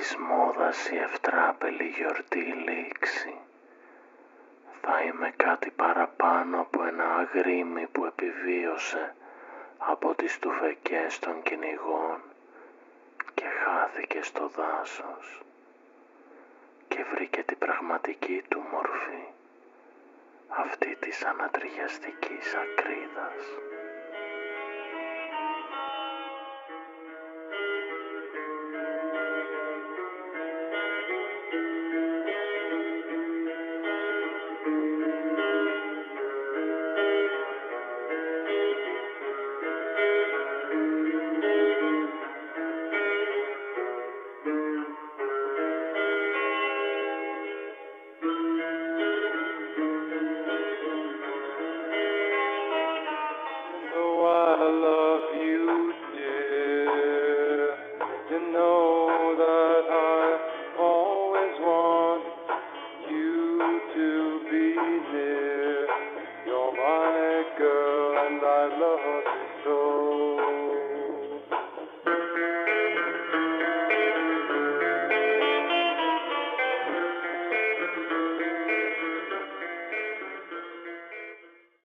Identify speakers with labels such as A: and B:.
A: της μόδας η ευτράπελη γιορτή λήξη. Θα είμαι κάτι παραπάνω από ένα αγρίμι που επιβίωσε από τις τουφεκές των κυνηγών και χάθηκε στο δάσος και βρήκε την πραγματική του μορφή, αυτή της ανατριχιαστικής ακρίδας.
B: You're my girl and I love you so.